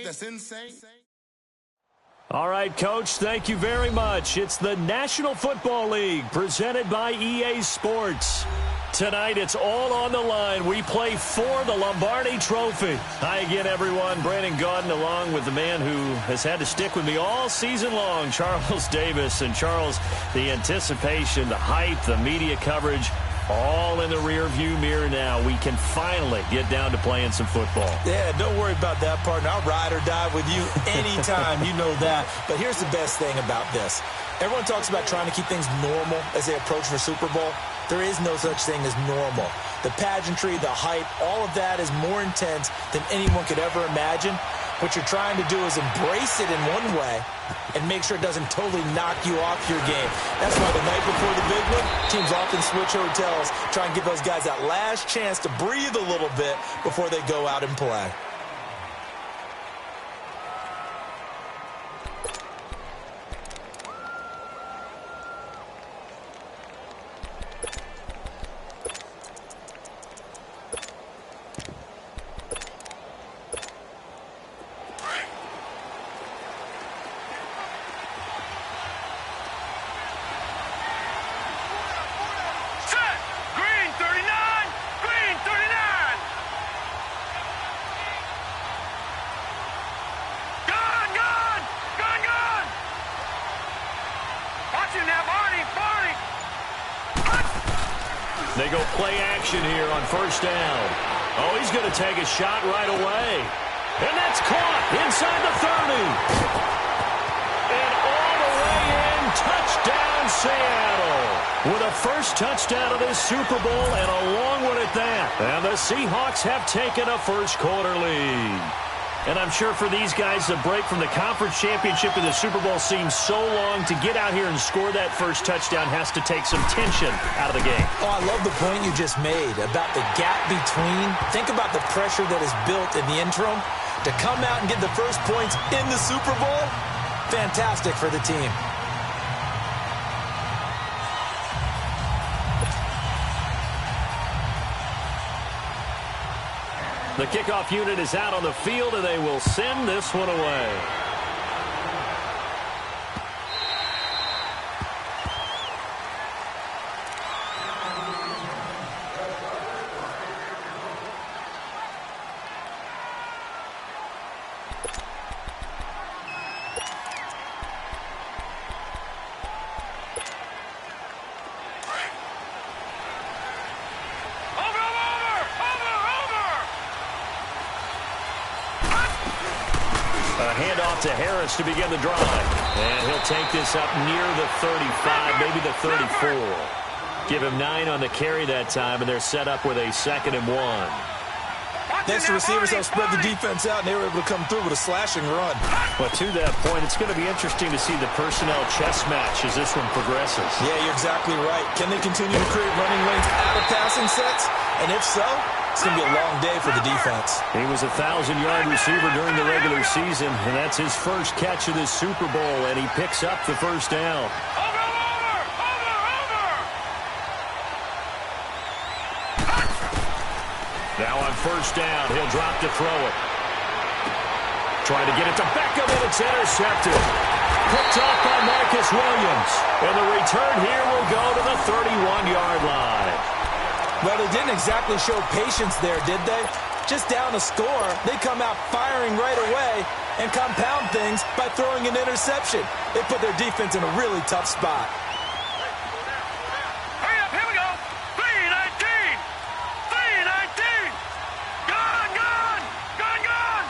That's insane. All right, Coach, thank you very much. It's the National Football League presented by EA Sports. Tonight, it's all on the line. We play for the Lombardi Trophy. Hi again, everyone. Brandon Gaudin along with the man who has had to stick with me all season long, Charles Davis. And, Charles, the anticipation, the hype, the media coverage, all in the rearview mirror now. We can finally get down to playing some football. Yeah, don't worry about that, partner. I'll ride or die with you anytime. You know that. But here's the best thing about this. Everyone talks about trying to keep things normal as they approach for Super Bowl. There is no such thing as normal. The pageantry, the hype, all of that is more intense than anyone could ever imagine. What you're trying to do is embrace it in one way and make sure it doesn't totally knock you off your game. That's why the night before the big one, teams often switch hotels, try and give those guys that last chance to breathe a little bit before they go out and play. They go play action here on first down. Oh, he's going to take a shot right away. And that's caught inside the 30. And all the way in, touchdown Seattle. With a first touchdown of this Super Bowl and a long one at that. And the Seahawks have taken a first quarter lead. And I'm sure for these guys, the break from the conference championship to the Super Bowl seems so long. To get out here and score that first touchdown has to take some tension out of the game. Oh, I love the point you just made about the gap between. Think about the pressure that is built in the interim. To come out and get the first points in the Super Bowl, fantastic for the team. The kickoff unit is out on the field, and they will send this one away. Handoff to Harris to begin the drive. And he'll take this up near the 35, maybe the 34. Give him 9 on the carry that time, and they're set up with a 2nd and 1. Thanks to receivers that spread the defense out, and they were able to come through with a slashing run. But to that point, it's going to be interesting to see the personnel chess match as this one progresses. Yeah, you're exactly right. Can they continue to create running lanes out of passing sets? And if so, it's going to be a long day for the defense. He was a 1,000-yard receiver during the regular season, and that's his first catch of this Super Bowl, and he picks up the first down. Now on first down, he'll drop to throw it. Trying to get it to Beckham, and it's intercepted. Picked off by Marcus Williams. And the return here will go to the 31-yard line. Well, they didn't exactly show patience there, did they? Just down a score, they come out firing right away and compound things by throwing an interception. They put their defense in a really tough spot. Hurry up, here we go. 3-19. 3-19. Gone.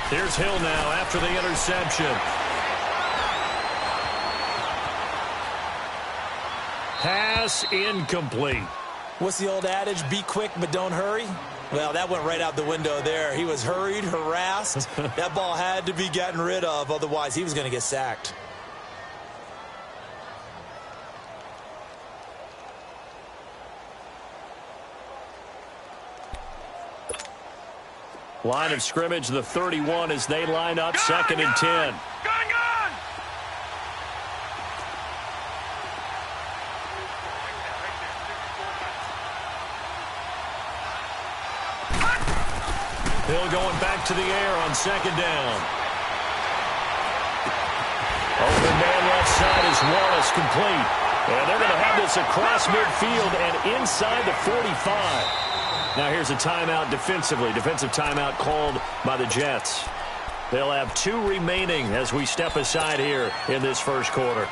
Here's Hill now after the interception. Pass incomplete. What's the old adage? Be quick, but don't hurry? Well, that went right out the window there. He was hurried, harassed. That ball had to be gotten rid of, otherwise he was going to get sacked. Line of scrimmage, the 31 as they line up, 2nd and 10. He'll Hill going back to the air on second down. Open man left side is Wallace, complete. And they're going to have this across midfield and inside the 45. Now here's a timeout defensively. Defensive timeout called by the Jets. They'll have 2 remaining as we step aside here in this first quarter.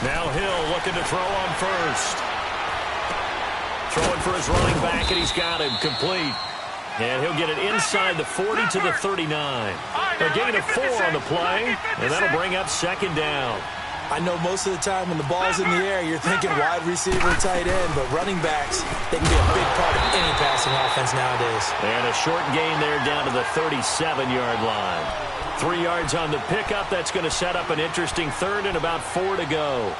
Now Hill looking to throw on first. Throwing for his running back, and he's got him complete. And he'll get it inside the 40 to the 39. A gain of 4 on the play, and that'll bring up second down. I know most of the time when the ball's in the air, you're thinking wide receiver, tight end, but running backs, they can be a big part of any passing offense nowadays. And a short gain there down to the 37-yard line. 3 yards on the pickup. That's going to set up an interesting third and about 4 to go.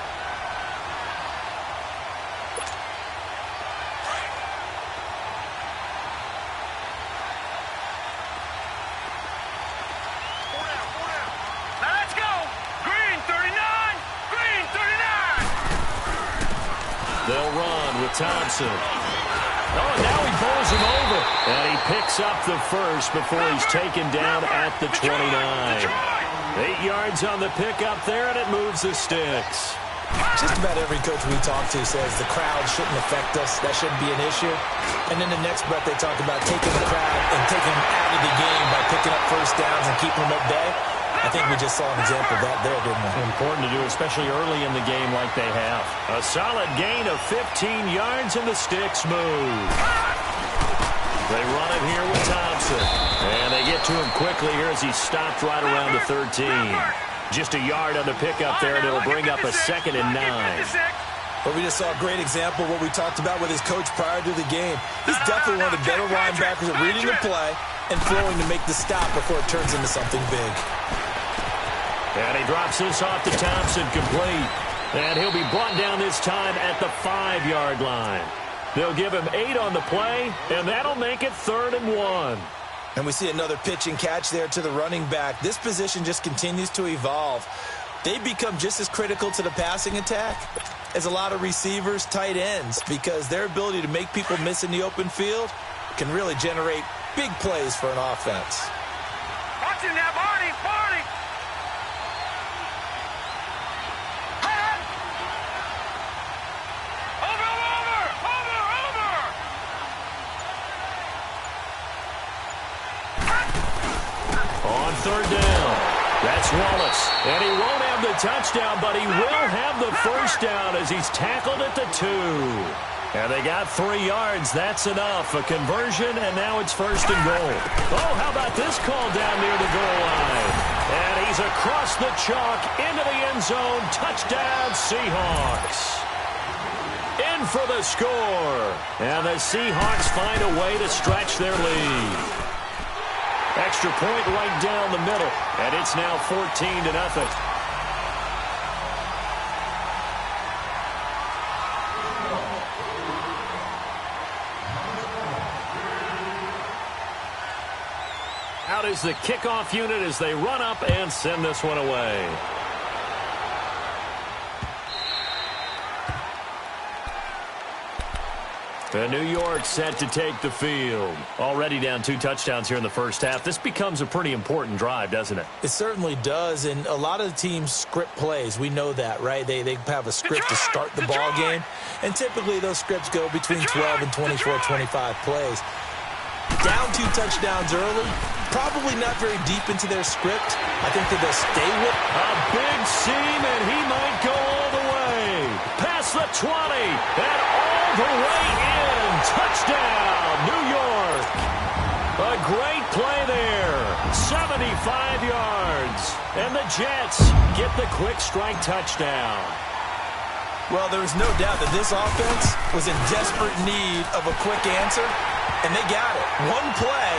They'll run with Thompson. Oh, and now he bowls him over. And he picks up the first before he's taken down at the 29. 8 yards on the pickup there, and it moves the sticks. Just about every coach we talk to says the crowd shouldn't affect us. That shouldn't be an issue. And then the next breath they talk about taking the crowd and taking them out of the game by picking up first downs and keeping them at bay. I think we just saw an example of that there, didn't we? Important to do, especially early in the game like they have. A solid gain of 15 yards, and the sticks move. They run it here with Thompson. And they get to him quickly here as he stopped right around the 13. Just a yard on the pickup there, and it'll bring up a 2nd and 9. But we just saw a great example of what we talked about with his coach prior to the game. He's definitely one of the better linebackers at reading the play and throwing to make the stop before it turns into something big. And he drops this off to Thompson, complete. And he'll be brought down this time at the 5-yard line. They'll give him 8 on the play, and that'll make it 3rd and 1. And we see another pitch and catch there to the running back. This position just continues to evolve. They become just as critical to the passing attack as a lot of receivers, tight ends, because their ability to make people miss in the open field can really generate big plays for an offense. Watching that, Barney! Barney! On 3rd down, that's Wallace. And he won't have the touchdown, but he will have the first down as he's tackled at the 2. And they got 3 yards. That's enough. A conversion, and now it's 1st and goal. Oh, how about this call down near the goal line? And he's across the chalk into the end zone. Touchdown, Seahawks. In for the score. And the Seahawks find a way to stretch their lead. Extra point right down the middle, and it's now 14-0. Out is the kickoff unit as they run up and send this one away. The New York set to take the field. Already down 2 touchdowns here in the first half. This becomes a pretty important drive, doesn't it? It certainly does, and a lot of the teams script plays. We know that, right? They have a script to start the ball game, and typically those scripts go between 12 and 24, 25 plays. Down 2 touchdowns early, probably not very deep into their script. I think that they'll stay with a big seam, and he might go all the way. Past the 20, and all the way in. Touchdown, New York. A great play there. 75 yards. And the Jets get the quick strike touchdown. Well, there's no doubt that this offense was in desperate need of a quick answer, and they got it. One play,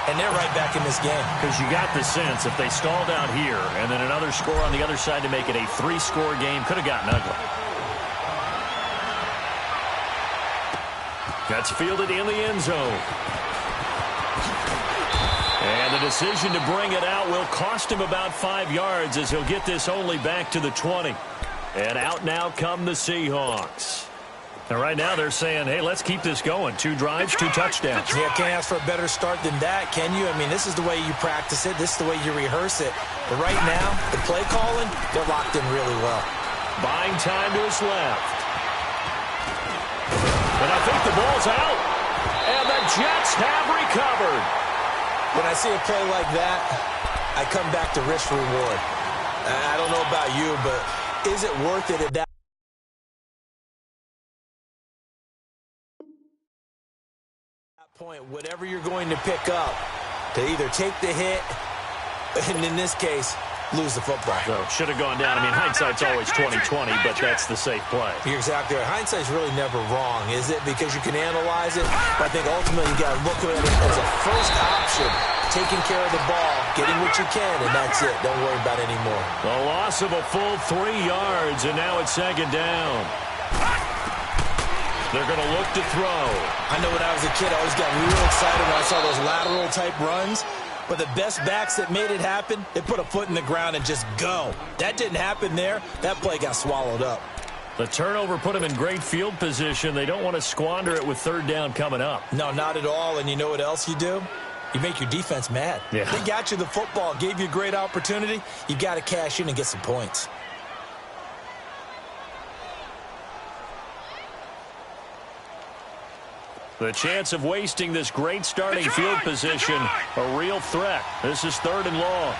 and they're right back in this game. Because you got the sense if they stalled out here and then another score on the other side to make it a 3-score game, could have gotten ugly. That's fielded in the end zone. decision to bring it out will cost him about 5 yards as he'll get this only back to the 20. And out now come the Seahawks. And right now they're saying, hey, let's keep this going. 2 drives, 2 touchdowns. Yeah, can't ask for a better start than that, can you? I mean, this is the way you practice it. This is the way you rehearse it. But right now, the play calling, they're locked in really well. Buying time to his left. And I think the ball's out. And the Jets have recovered. When I see a play like that, I come back to risk reward. I don't know about you, but is it worth it at that point? Whatever you're going to pick up, to either take the hit, and in this case, lose the football. So should have gone down. I mean, hindsight's always 20/20, but that's the safe play. You're exactly right. Hindsight's really never wrong, is it? Because you can analyze it. But I think ultimately you got to look at it as a first option, taking care of the ball, getting what you can, and that's it. Don't worry about it anymore. A loss of a full 3 yards, and now it's 2nd down. They're going to look to throw. I know when I was a kid, I always got real excited when I saw those lateral-type runs. But the best backs that made it happen, they put a foot in the ground and just go. That didn't happen there. That play got swallowed up. The turnover put them in great field position. They don't want to squander it with 3rd down coming up. No, not at all. And you know what else you do? You make your defense mad. Yeah. They got you the football, gave you a great opportunity. You got to cash in and get some points. The chance of wasting this great starting field position, a real threat. This is 3rd and long.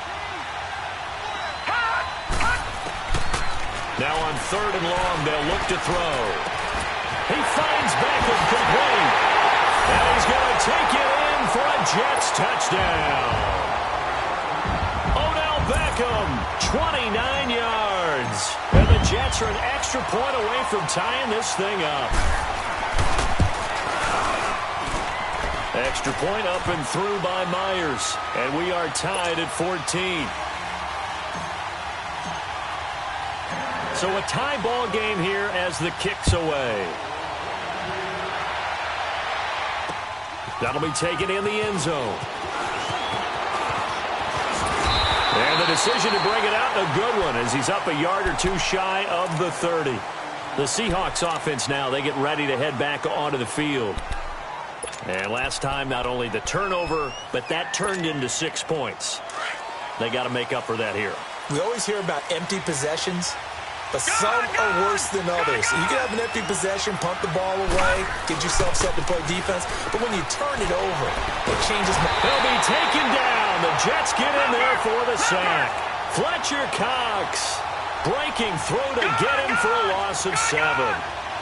Now on 3rd and long, they'll look to throw. He finds Beckham complete. And he's going to take it in for a Jets touchdown. Odell Beckham, 29 yards. And the Jets are an extra point away from tying this thing up. Extra point up and through by Myers. And we are tied at 14. So a tie ball game here as the kick's away. That'll be taken in the end zone. And the decision to bring it out, a good one, as he's up a yard or 2 shy of the 30. The Seahawks offense now, they get ready to head back onto the field. And last time, not only the turnover, but that turned into 6 points. They got to make up for that here. We always hear about empty possessions, but some are worse than others. You can have an empty possession, punt the ball away, get yourself set to play defense, but when you turn it over, it changes. They'll be taken down. The Jets get in there for the sack. Fletcher Cox breaking through to get him for a loss of 7.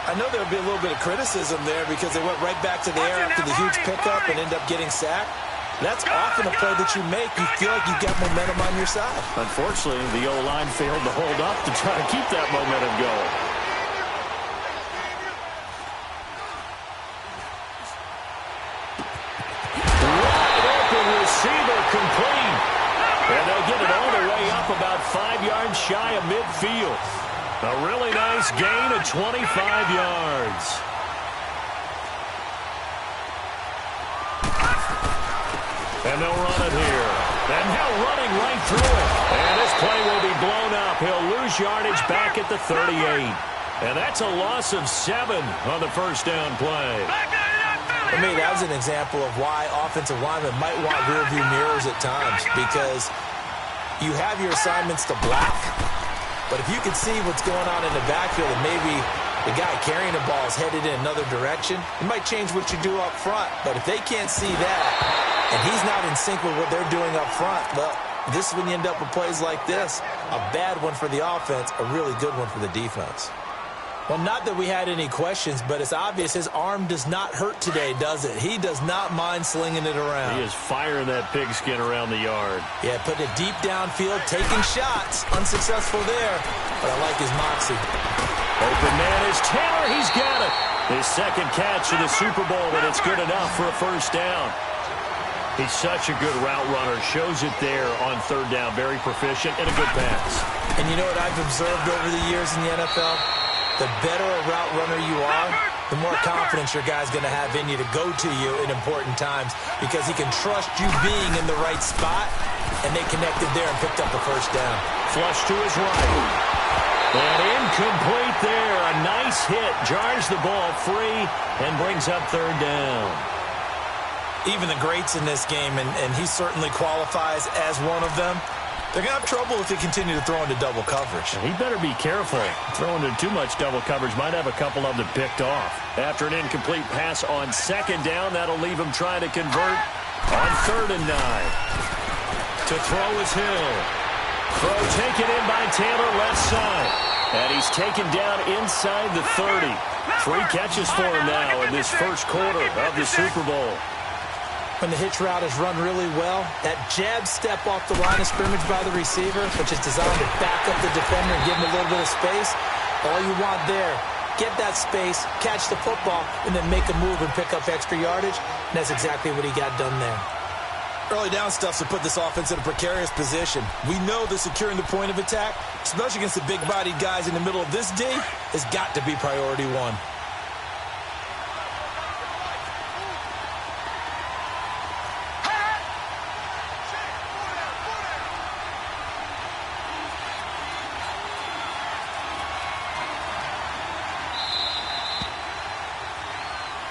I know there'll be a little bit of criticism there because they went right back to the air after the huge pickup and end up getting sacked. That's often a play that you make. You feel like you've got momentum on your side. Unfortunately, the O-line failed to hold up to try to keep that momentum going. Wide open receiver complete. And they'll get it all the way up about 5 yards shy of midfield. A really nice gain of 25 yards. And they'll run it here. And now running right through it. And this play will be blown up. He'll lose yardage back at the 38. And that's a loss of 7 on the 1st down play. For me, that was an example of why offensive linemen might want rearview mirrors at times, because you have your assignments to block, but if you can see what's going on in the backfield and maybe the guy carrying the ball is headed in another direction, it might change what you do up front. But if they can't see that and he's not in sync with what they're doing up front, well, this is when you end up with plays like this. A bad one for the offense, a really good one for the defense. Well, not that we had any questions, but it's obvious his arm does not hurt today, does it? He does not mind slinging it around. He is firing that pigskin around the yard. Yeah, putting it deep downfield, taking shots. Unsuccessful there, but I like his moxie. Open man is Taylor. He's got it. His 2nd catch of the Super Bowl, and it's good enough for a 1st down. He's such a good route runner. Shows it there on 3rd down. Very proficient and a good pass. And you know what I've observed over the years in the NFL? The better a route runner you are, the more confidence your guy's going to have in you to go to you in important times because he can trust you being in the right spot, and they connected there and picked up the first down. Flush to his right. And incomplete there. A nice hit. Jars the ball free and brings up third down. Even the greats in this game, and he certainly qualifies as one of them, they're going to have trouble if they continue to throw into double coverage. He better be careful. Throwing into too much double coverage might have a couple of them picked off. After an incomplete pass on second down, that'll leave him trying to convert on 3rd and 9. To throw is Hill. Throw taken in by Taylor left side. And he's taken down inside the 30. 3 catches for him now in this first quarter of the Super Bowl. When the hitch route is run really well, that jab step off the line of scrimmage by the receiver, which is designed to back up the defender and give him a little bit of space, all you want there, get that space, catch the football, and then make a move and pick up extra yardage, and that's exactly what he got done there. Early down stuffs to put this offense in a precarious position. We know that securing the point of attack, especially against the big-bodied guys in the middle of this D, has got to be priority one.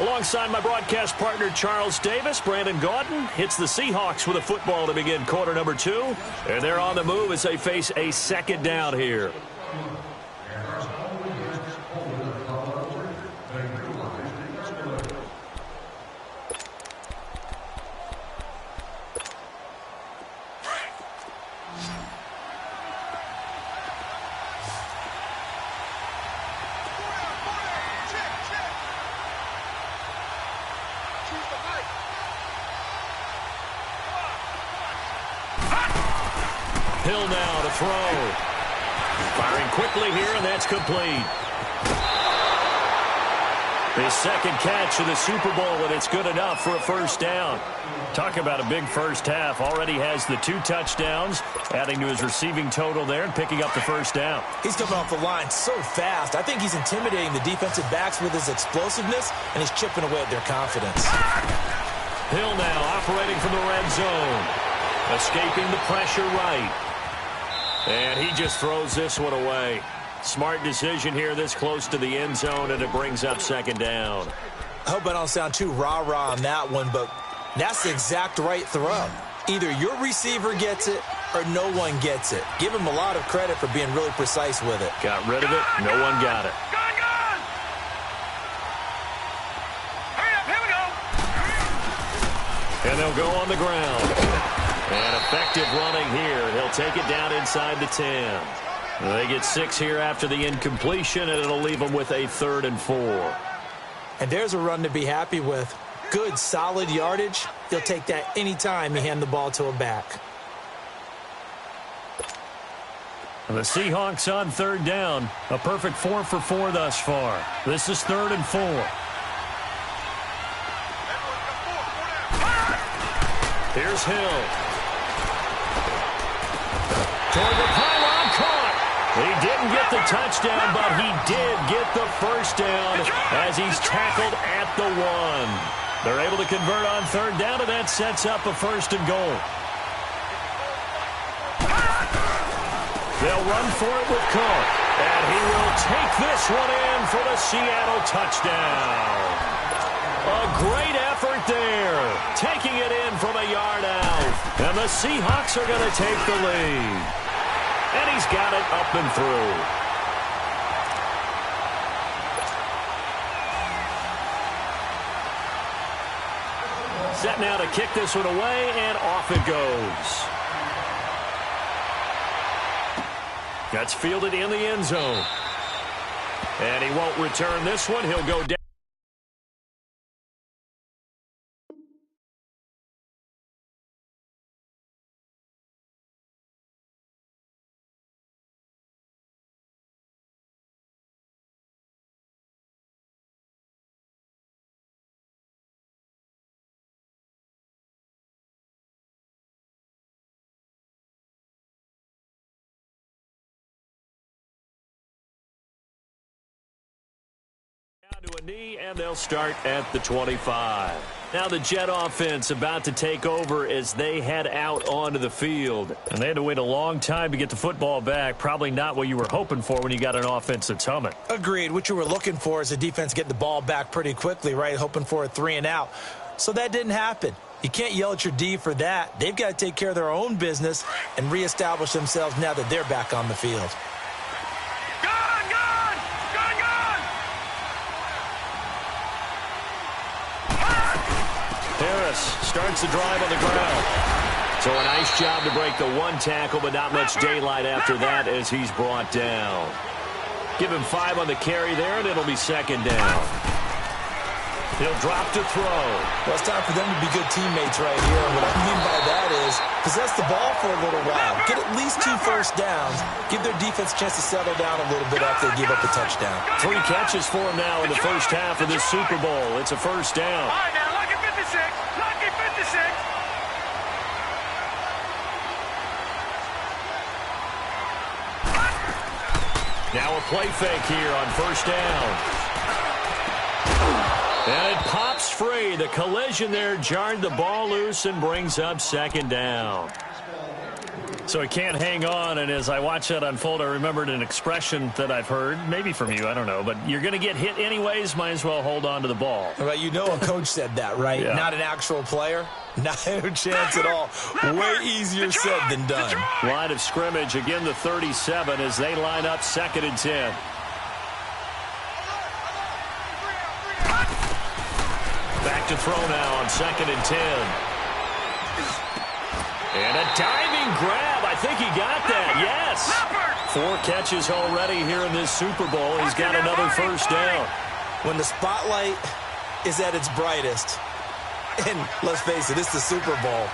Alongside my broadcast partner, Charles Davis, Brandon Gaudin hits the Seahawks with a football to begin quarter number 2. And they're on the move as they face a second down here. Hill now to throw. Firing quickly here, and that's complete. His second catch of the Super Bowl, and it's good enough for a first down. Talk about a big first half. Already has the 2 touchdowns, adding to his receiving total there and picking up the first down. He's coming off the line so fast. I think he's intimidating the defensive backs with his explosiveness, and he's chipping away at their confidence. Hill now operating from the red zone. Escaping the pressure right. And he just throws this one away. Smart decision here this close to the end zone, and it brings up second down. I hope I don't sound too rah-rah on that one, but that's the exact right throw. Either your receiver gets it or no one gets it. Give him a lot of credit for being really precise with it. Got rid of it. No one got it. Gone! Hurry up, here we go! And they'll go on the ground. And effective running here. He'll take it down inside the 10. They get 6 here after the incompletion, and it'll leave them with a 3rd and 4. And there's a run to be happy with. Good, solid yardage. He'll take that anytime you hand the ball to a back. The Seahawks on 3rd down. A perfect 4 for 4 thus far. This is 3rd and 4. Here's Hill. Toward the pylon, caught. He didn't get the touchdown, but he did get the first down as he's tackled at the 1. They're able to convert on 3rd down, and that sets up a 1st and goal. They'll run for it with Cook, and he will take this one in for the Seattle touchdown. A great effort there, taking it in from a yard out. And the Seahawks are going to take the lead. And he's got it up and through. Set now to kick this one away, and off it goes. That's fielded in the end zone. And he won't return this one. He'll go down. To a knee, and they'll start at the 25. Now the Jet offense about to take over as they head out onto the field. And they had to wait a long time to get the football back. Probably not what you were hoping for when you got an offense that's humming. Agreed. What you were looking for is a defense getting the ball back pretty quickly, right? Hoping for a 3 and out. So that didn't happen. You can't yell at your D for that. They've got to take care of their own business and reestablish themselves now that they're back on the field. Harris starts the drive on the ground. So a nice job to break the one tackle, but not much daylight after that as he's brought down. Give him 5 on the carry there, and it'll be second down. He'll drop to throw. Well, it's time for them to be good teammates right here. And what I mean by that is possess the ball for a little while. Get at least 2 first downs. Give their defense a chance to settle down a little bit after they give up a touchdown. 3 catches for him now in the first half of this Super Bowl. It's a first down. All right, now, lucky 56. Lucky 56. Now a play fake here on first down. And it pops free. The collision there jarred the ball loose and brings up second down. So he can't hang on, and as I watch that unfold, I remembered an expression that I've heard, maybe from you, I don't know, but you're going to get hit anyways, might as well hold on to the ball. Well, you know a coach said that, right? Yeah. Not an actual player. Not a chance at all. Way easier said than done. Line of scrimmage, again the 37 as they line up 2nd and 10. Back to throw now on 2nd and 10. And a diving grab. I think he got that. Yes. 4 catches already here in this Super Bowl. He's got another first down. When the spotlight is at its brightest, and let's face it, it's the Super Bowl,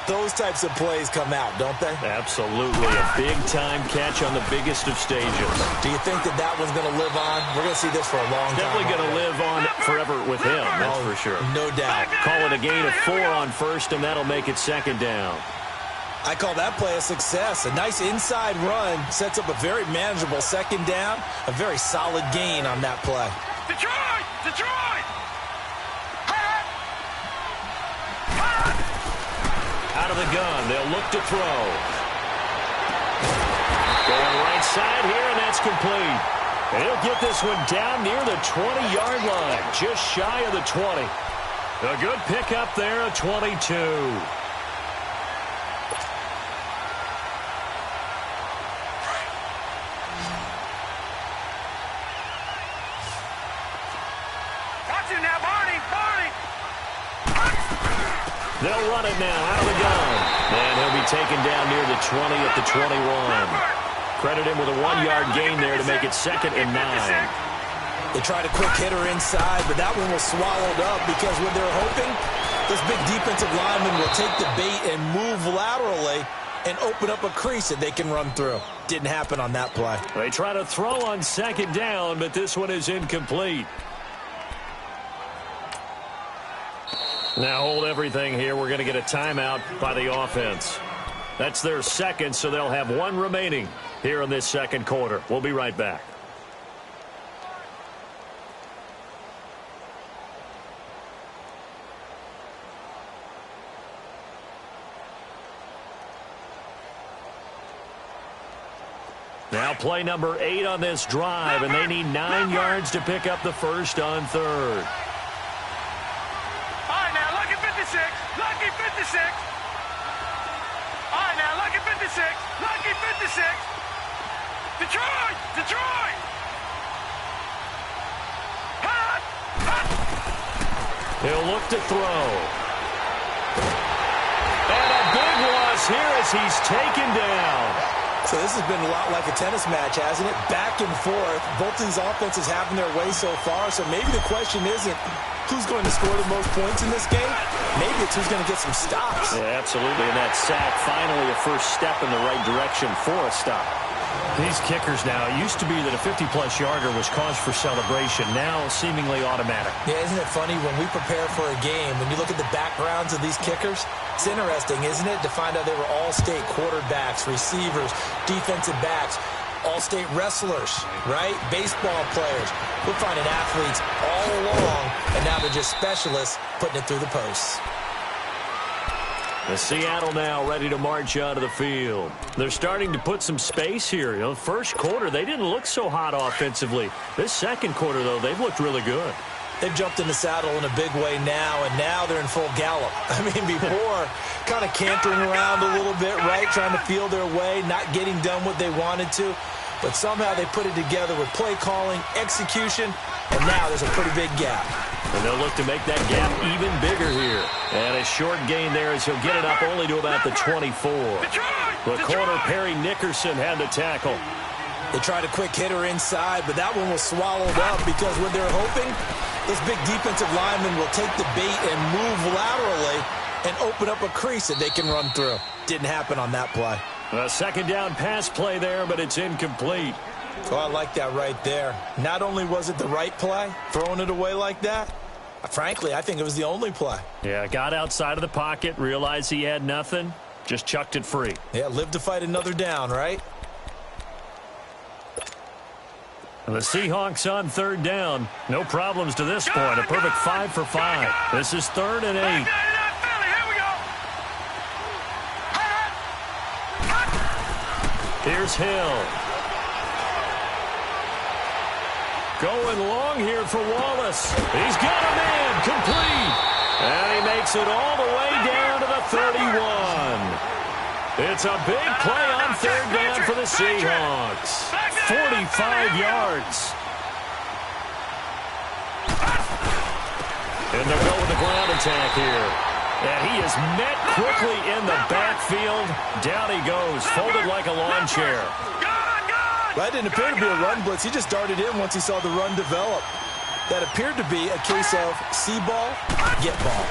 those types of plays come out, don't they? Absolutely. A big-time catch on the biggest of stages. Do you think that one's going to live on? We're going to see this for a long time. Definitely going to live on forever with him, that's for sure. No doubt. Call it a gain of 4 on first, and that'll make it second down. I call that play a success. A nice inside run sets up a very manageable second down. A very solid gain on that play. Detroit! Detroit! Out of the gun, they'll look to throw. Going right side here, and that's complete. And he'll get this one down near the 20-yard line, just shy of the 20. A good pickup there, a 22. They'll run it now out of the gun. And he'll be taken down near the 20 at the 21. Credit him with a 1-yard gain there to make it 2nd and 9. They tried a quick hitter inside, but that one was swallowed up because when they're hoping, this big defensive lineman will take the bait and move laterally and open up a crease that they can run through. Didn't happen on that play. They try to throw on 2nd down, but this one is incomplete. Now hold everything here. We're going to get a timeout by the offense. That's their 2nd, so they'll have 1 remaining here in this 2nd quarter. We'll be right back. Now play number 8 on this drive, and they need 9 yards to pick up the first on 3rd. Lucky 56. All right, now, lucky 56. Lucky 56. Detroit! Detroit! Hot! Hot! He'll look to throw. And a big loss here as he's taken down. So this has been a lot like a tennis match, hasn't it? Back and forth. Both of these offenses having their way so far. So maybe the question isn't who's going to score the most points in this game. Maybe it's who's going to get some stops. Yeah, absolutely. And that sack, finally a first step in the right direction for a stop. These kickers now, it used to be that a 50-plus yarder was cause for celebration. Now seemingly automatic. Yeah, isn't it funny when we prepare for a game, when you look at the backgrounds of these kickers, it's interesting, isn't it, to find out they were all-state quarterbacks, receivers, defensive backs. All-state wrestlers, right? Baseball players. We're finding athletes all along, and now they're just specialists putting it through the posts. The Seattle now ready to march onto the field. They're starting to put some space here. You know, first quarter, they didn't look so hot offensively. This second quarter, though, they've looked really good. They've jumped in the saddle in a big way now, and now they're in full gallop. I mean, before, kind of cantering around a little bit, right, trying to feel their way, not getting done what they wanted to. But somehow they put it together with play calling, execution, and now there's a pretty big gap. And they'll look to make that gap even bigger here. And a short gain there as he'll get it up only to about the 24. The corner, Perry Nickerson, had the tackle. They tried a quick hitter inside, but that one was swallowed up because when they're hoping, those big defensive linemen will take the bait and move laterally and open up a crease that they can run through. Didn't happen on that play. A second down pass play there, but it's incomplete. Oh, I like that right there. Not only was it the right play, throwing it away like that, frankly, I think it was the only play. Yeah, got outside of the pocket, realized he had nothing, just chucked it free. Yeah, live to fight another down, right? And the Seahawks on third down. No problems to this point. A perfect 5 for 5. This is 3rd and 8. Here's Hill. Going long here for Wallace. He's got a man complete. And he makes it all the way down to the 31. It's a big play on third down for the Seahawks. 45 yards. And they'll go with the ground attack here. And he is met quickly in the backfield. Down he goes, folded like a lawn chair. That didn't appear to be a run blitz. He just darted in once he saw the run develop. That appeared to be a case of see ball, get ball.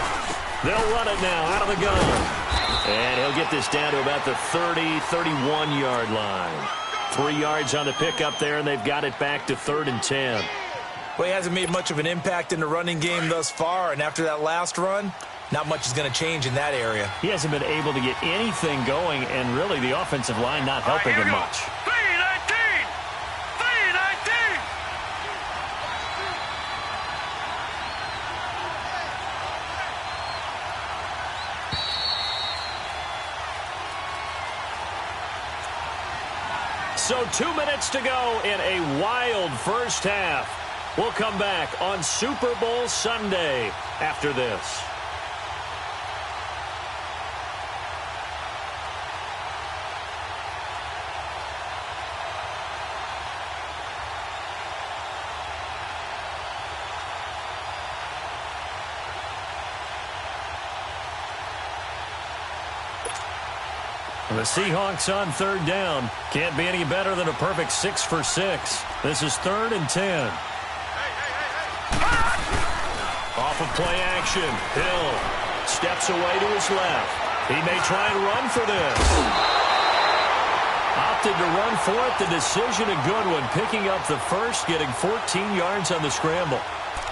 They'll run it now out of the gun. And he'll get this down to about the 30, 31-yard line. 3 yards on the pickup there, and they've got it back to 3rd and 10. Well, he hasn't made much of an impact in the running game thus far, and after that last run, not much is going to change in that area. He hasn't been able to get anything going, and really the offensive line not helping him much. 319! 319! So 2 minutes to go in a wild first half. We'll come back on Super Bowl Sunday after this. The Seahawks on third down. Can't be any better than a perfect 6 for 6. This is 3rd and 10. Off of play action. Hill steps away to his left. He may try and run for this. Opted to run for it. The decision a good one. Picking up the first, getting 14 yards on the scramble.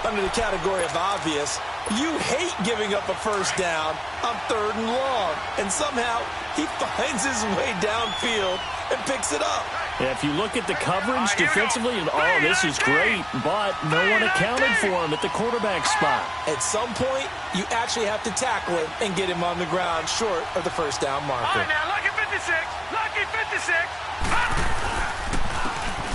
Under the category of obvious, you hate giving up a first down on 3rd and long. And somehow he finds his way downfield and picks it up. Yeah, if you look at the coverage defensively, oh, this is great, but no one accounted for him at the quarterback spot. At some point, you actually have to tackle him and get him on the ground short of the first down marker. All right, now, lucky 56. Lucky 56.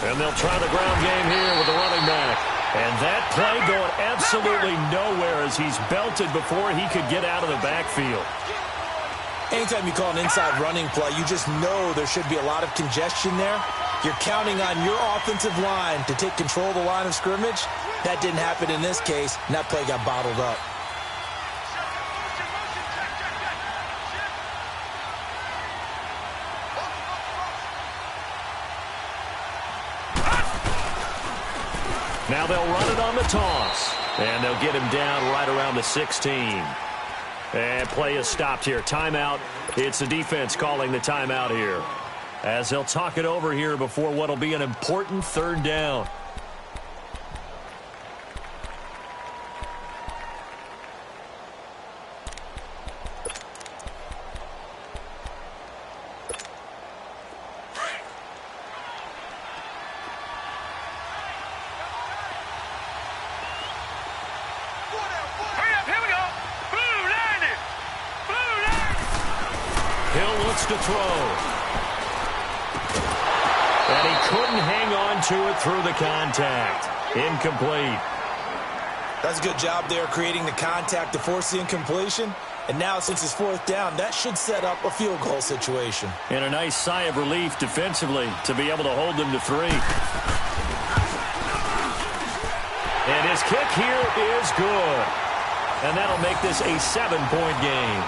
And they'll try the ground game here with the running back. And that play going absolutely nowhere as he's belted before he could get out of the backfield. Anytime you call an inside running play, you just know there should be a lot of congestion there. You're counting on your offensive line to take control of the line of scrimmage. That didn't happen in this case, and that play got bottled up. Now they'll run it on the toss. And they'll get him down right around the 16. And play is stopped here. Timeout. It's the defense calling the timeout here. As they'll talk it over here before what'll be an important 3rd down. to throw. And he couldn't hang on to it through the contact. Incomplete. That's a good job there creating the contact to force the incompletion. And now, since it's fourth down, that should set up a field goal situation. And a nice sigh of relief defensively to be able to hold them to 3. And his kick here is good. And that'll make this a 7-point game.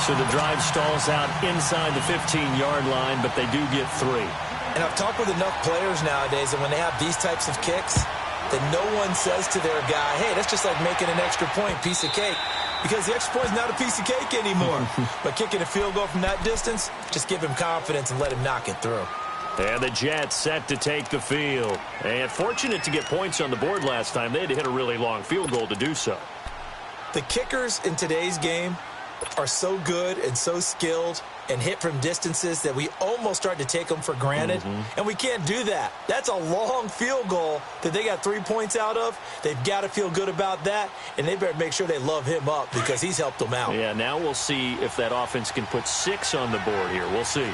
So the drive stalls out inside the 15-yard line, but they do get 3. And I've talked with enough players nowadays that when they have these types of kicks, that no one says to their guy, hey, that's just like making an extra point, piece of cake. Because the extra point is not a piece of cake anymore. But kicking a field goal from that distance, just give him confidence and let him knock it through. And the Jets set to take the field. And fortunate to get points on the board last time. They had to hit a really long field goal to do so. The kickers in today's game are so good and so skilled and hit from distances that we almost start to take them for granted. And we can't do that. That's a long field goal that they got 3 points out of. They've got to feel good about that, and they better make sure they love him up because he's helped them out. Yeah, now we'll see if that offense can put 6 on the board here. We'll see.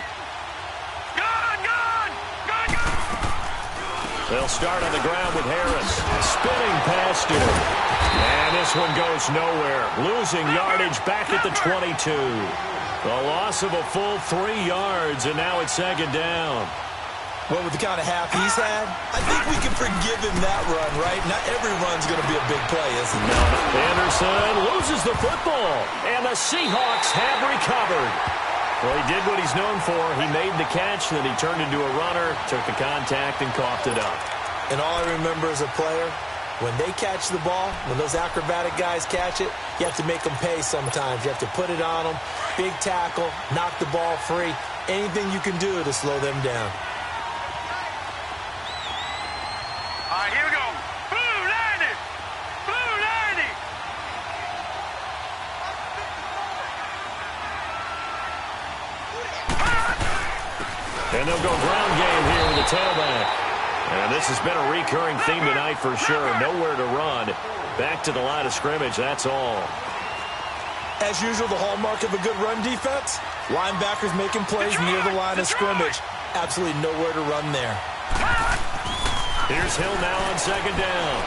They'll start on the ground with Harris. Spinning past him. And this one goes nowhere. Losing yardage back at the 22. The loss of a full 3 yards, and now it's second down. Well, with the kind of half he's had, I think we can forgive him that run, right? Not every run's going to be a big play, is it? No. Anderson loses the football, and the Seahawks have recovered. Well, he did what he's known for. He made the catch, then he turned into a runner, took the contact, and coughed it up. And all I remember as a player, when they catch the ball, when those acrobatic guys catch it, you have to make them pay sometimes. You have to put it on them, big tackle, knock the ball free, anything you can do to slow them down. All right, here we go. Blue 90. Blue 90. And they'll go ground game here with the tailback. And this has been a recurring theme tonight for sure. Nowhere to run. Back to the line of scrimmage, that's all. As usual, the hallmark of a good run defense, linebackers making plays near the line of scrimmage. Absolutely nowhere to run there. Here's Hill now on second down.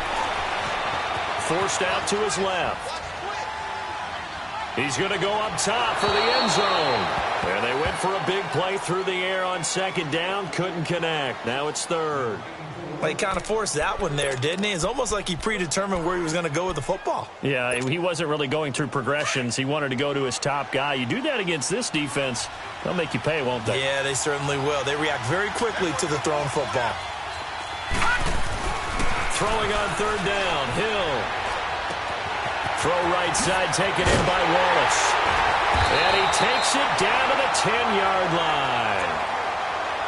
Forced out to his left. He's going to go up top for the end zone. And they went for a big play through the air on second down. Couldn't connect. Now it's third. Well, he kind of forced that one there, didn't he? It's almost like he predetermined where he was going to go with the football. Yeah, he wasn't really going through progressions. He wanted to go to his top guy. You do that against this defense, they'll make you pay, won't they? Yeah, they certainly will. They react very quickly to the thrown football. Throwing on third down, Hill. Throw right side, taken in by Wallace. And he takes it down to the 10-yard line.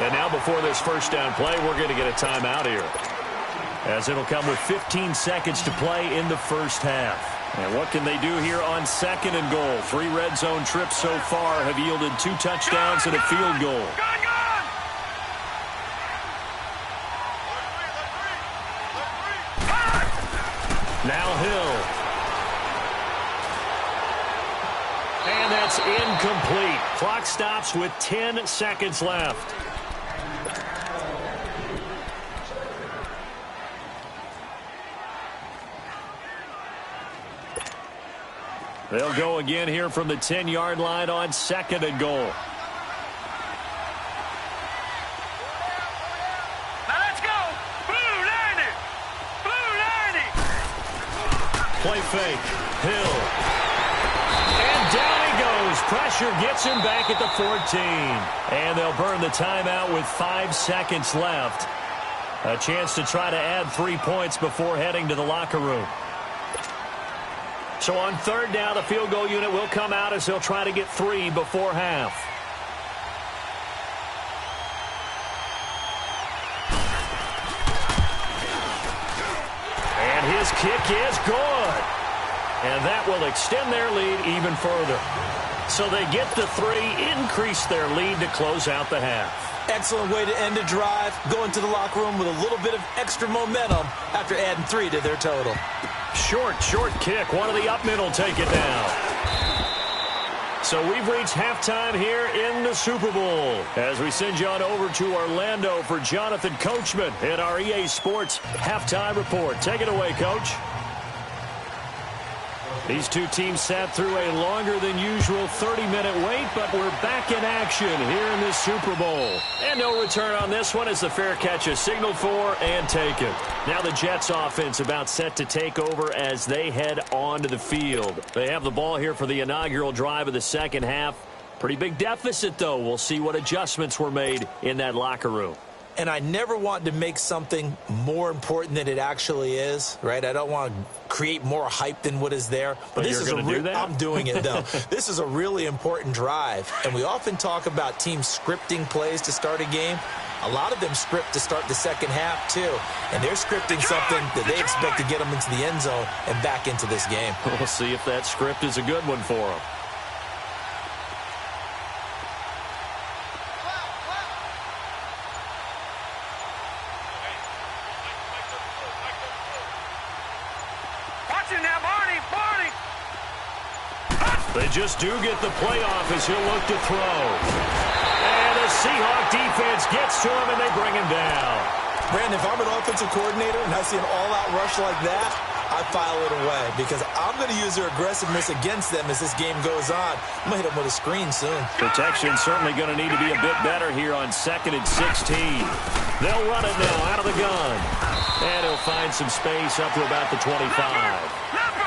And now before this first down play, we're going to get a timeout here, as it'll come with 15 seconds to play in the first half. And what can they do here on second and goal? 3 red zone trips so far have yielded 2 touchdowns and a field goal. Now Hill. And that's incomplete. Clock stops with 10 seconds left. They'll go again here from the 10-yard line on second and goal. Now let's go. Blue 90. Blue 90. Play fake. Hill. And down he goes. Pressure gets him back at the 14. And they'll burn the timeout with 5 seconds left. A chance to try to add 3 points before heading to the locker room. So on third down, the field goal unit will come out as they'll try to get 3 before half. And his kick is good. And that will extend their lead even further. So they get the 3, increase their lead to close out the half. Excellent way to end a drive, going to the locker room with a little bit of extra momentum after adding 3 to their total. Short Short kick. One of the up middle take it down. So we've reached halftime here in the Super Bowl as we send you on over to Orlando for Jonathan Coachman in our EA Sports Halftime Report. Take it away, Coach. These two teams sat through a longer than usual 30-minute wait, but we're back in action here in this Super Bowl. And no return on this one as the fair catch is signaled for and taken. Now the Jets offense about set to take over as they head onto the field. They have the ball here for the inaugural drive of the second half. Pretty big deficit, though. We'll see what adjustments were made in that locker room. And I never want to make something more important than it actually is, right? I don't want to create more hype than what is there. But this is going to do that? I'm doing it, though. This is a really important drive. And we often talk about teams scripting plays to start a game. A lot of them script to start the second half, too. And they're scripting something that they expect to get them into the end zone and back into this game. We'll see if that script is a good one for them. They just do get the playoff as he'll look to throw. And the Seahawks defense gets to him, and they bring him down. Brandon, if I'm an offensive coordinator and I see an all-out rush like that, I file it away because I'm going to use their aggressiveness against them as this game goes on. I'm going to hit them with a screen soon. Protection certainly going to need to be a bit better here on 2nd and 16. They'll run it now out of the gun. And he'll find some space up to about the 25.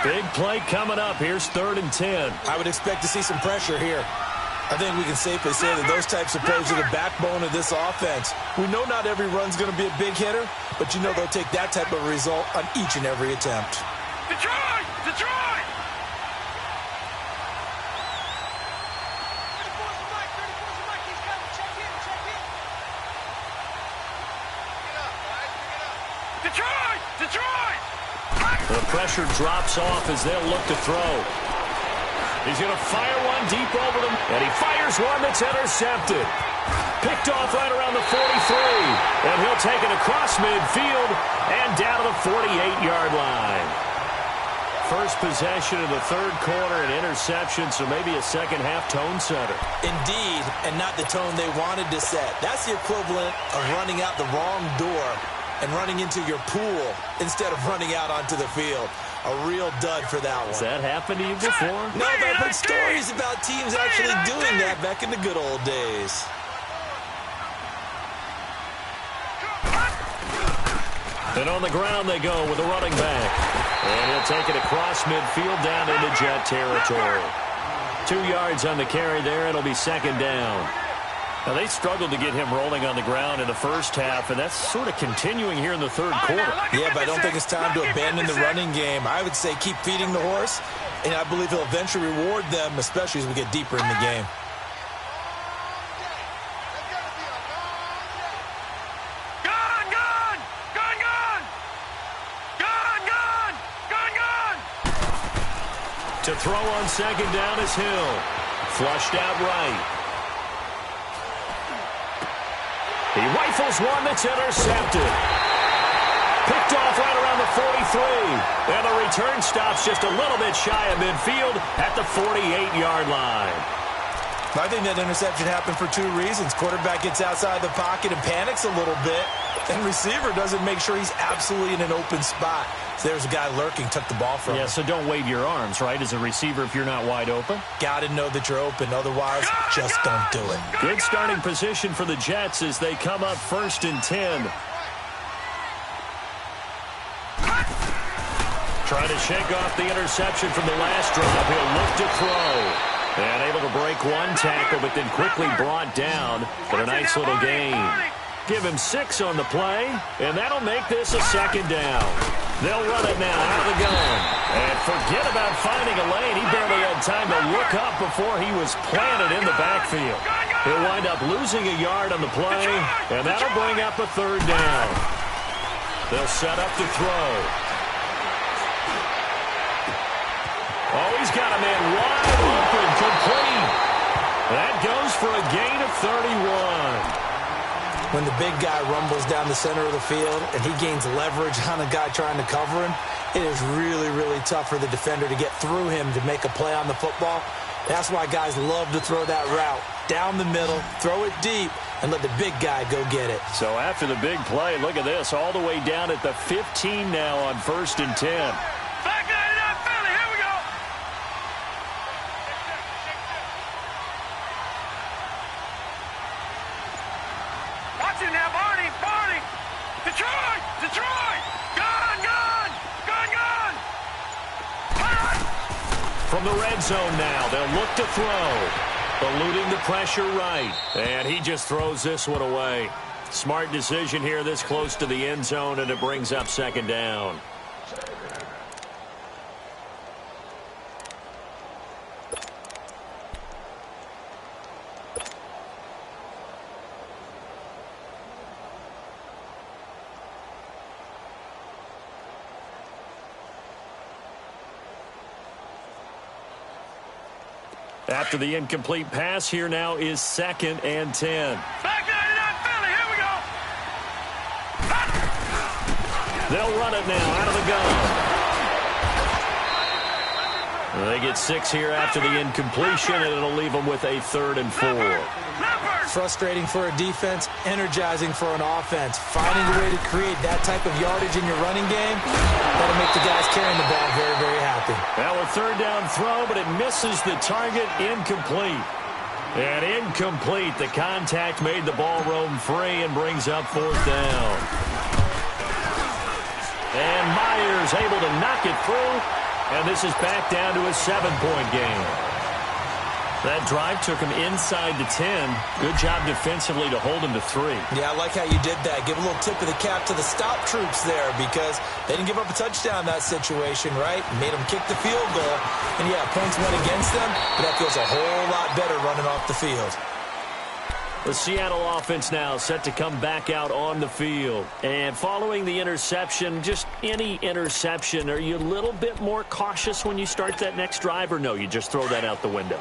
Big play coming up. Here's 3rd and 10. I would expect to see some pressure here. I think we can safely say that those types of plays are the backbone of this offense. We know not every run's going to be a big hitter, but you know they'll take that type of result on each and every attempt. Detroit! Detroit! Detroit! Detroit! The pressure drops off as they'll look to throw. He's going to fire one deep over them, and he fires one that's intercepted. Picked off right around the 43, and he'll take it across midfield and down to the 48-yard line. First possession of the third quarter, an interception, so maybe a second-half tone setter. Indeed, and not the tone they wanted to set. That's the equivalent of running out the wrong door and running into your pool instead of running out onto the field. A real dud for that one. Has that happened to you before? No, but I've heard stories about teams actually doing that back in the good old days. And on the ground they go with a running back. And he'll take it across midfield down into Jet territory. 2 yards on the carry there. It'll be 2nd down. Now, they struggled to get him rolling on the ground in the first half, and that's sort of continuing here in the third quarter. Yeah, but I don't think it's time to abandon the running game. I would say keep feeding the horse, and I believe he'll eventually reward them, especially as we get deeper in the game. Gone! Gone! Gone! Gone! Gone! Gone! Gone! Gone! To throw on 2nd down is Hill. Flushed out right. He rifles one that's intercepted. Picked off right around the 43. And the return stops just a little bit shy of midfield at the 48-yard line. I think that interception happened for 2 reasons. Quarterback gets outside the pocket and panics a little bit. And receiver doesn't make sure he's absolutely in an open spot. So there's a guy lurking, took the ball from him. Yeah, so don't wave your arms, right, as a receiver if you're not wide open. Got to know that you're open. Otherwise, just don't do it. Good starting position for the Jets as they come up 1st and 10. Trying to shake off the interception from the last drive. He'll look to throw. And able to break one tackle, but then quickly brought down for a nice little gain. Give him 6 on the play, and that'll make this a 2nd down. They'll run it now out of the gun. And forget about finding a lane. He barely had time to look up before he was planted in the backfield. He'll wind up losing a yard on the play, and that'll bring up a 3rd down. They'll set up to throw. Oh, he's got a man wide open, complete. That goes for a gain of 31. When the big guy rumbles down the center of the field and he gains leverage on the guy trying to cover him, it is really, really tough for the defender to get through him to make a play on the football. That's why guys love to throw that route. Down the middle, throw it deep, and let the big guy go get it. So after the big play, look at this, all the way down at the 15 now on 1st and 10. Back 99 Philly, here we go. Watch it now, Barney, Barney. Detroit, Detroit. Gone, gone, gone, gone. From the red zone now, they'll look to throw. Eluding the pressure right. And he just throws this one away. Smart decision here this close to the end zone, and it brings up 2nd down. After the incomplete pass, here now is 2nd and 10. Back 99 Philly, here we go. They'll run it now out of the gun. They get 6 here after the incompletion, and it'll leave them with a 3rd and 4. Frustrating for a defense, energizing for an offense. Finding a way to create that type of yardage in your running game, that'll make the guys carrying the ball very, very happy. Now a 3rd down throw, but it misses the target. Incomplete. And incomplete. The contact made the ball roam free and brings up 4th down. And Myers able to knock it through. And this is back down to a 7-point game. That drive took him inside the 10. Good job defensively to hold him to 3. Yeah, I like how you did that. Give a little tip of the cap to the stop troops there because they didn't give up a touchdown in that situation, right? Made them kick the field goal. And, yeah, points went against them, but that feels a whole lot better running off the field. The Seattle offense now set to come back out on the field. And following the interception, just any interception, are you a little bit more cautious when you start that next drive, or no, you just throw that out the window?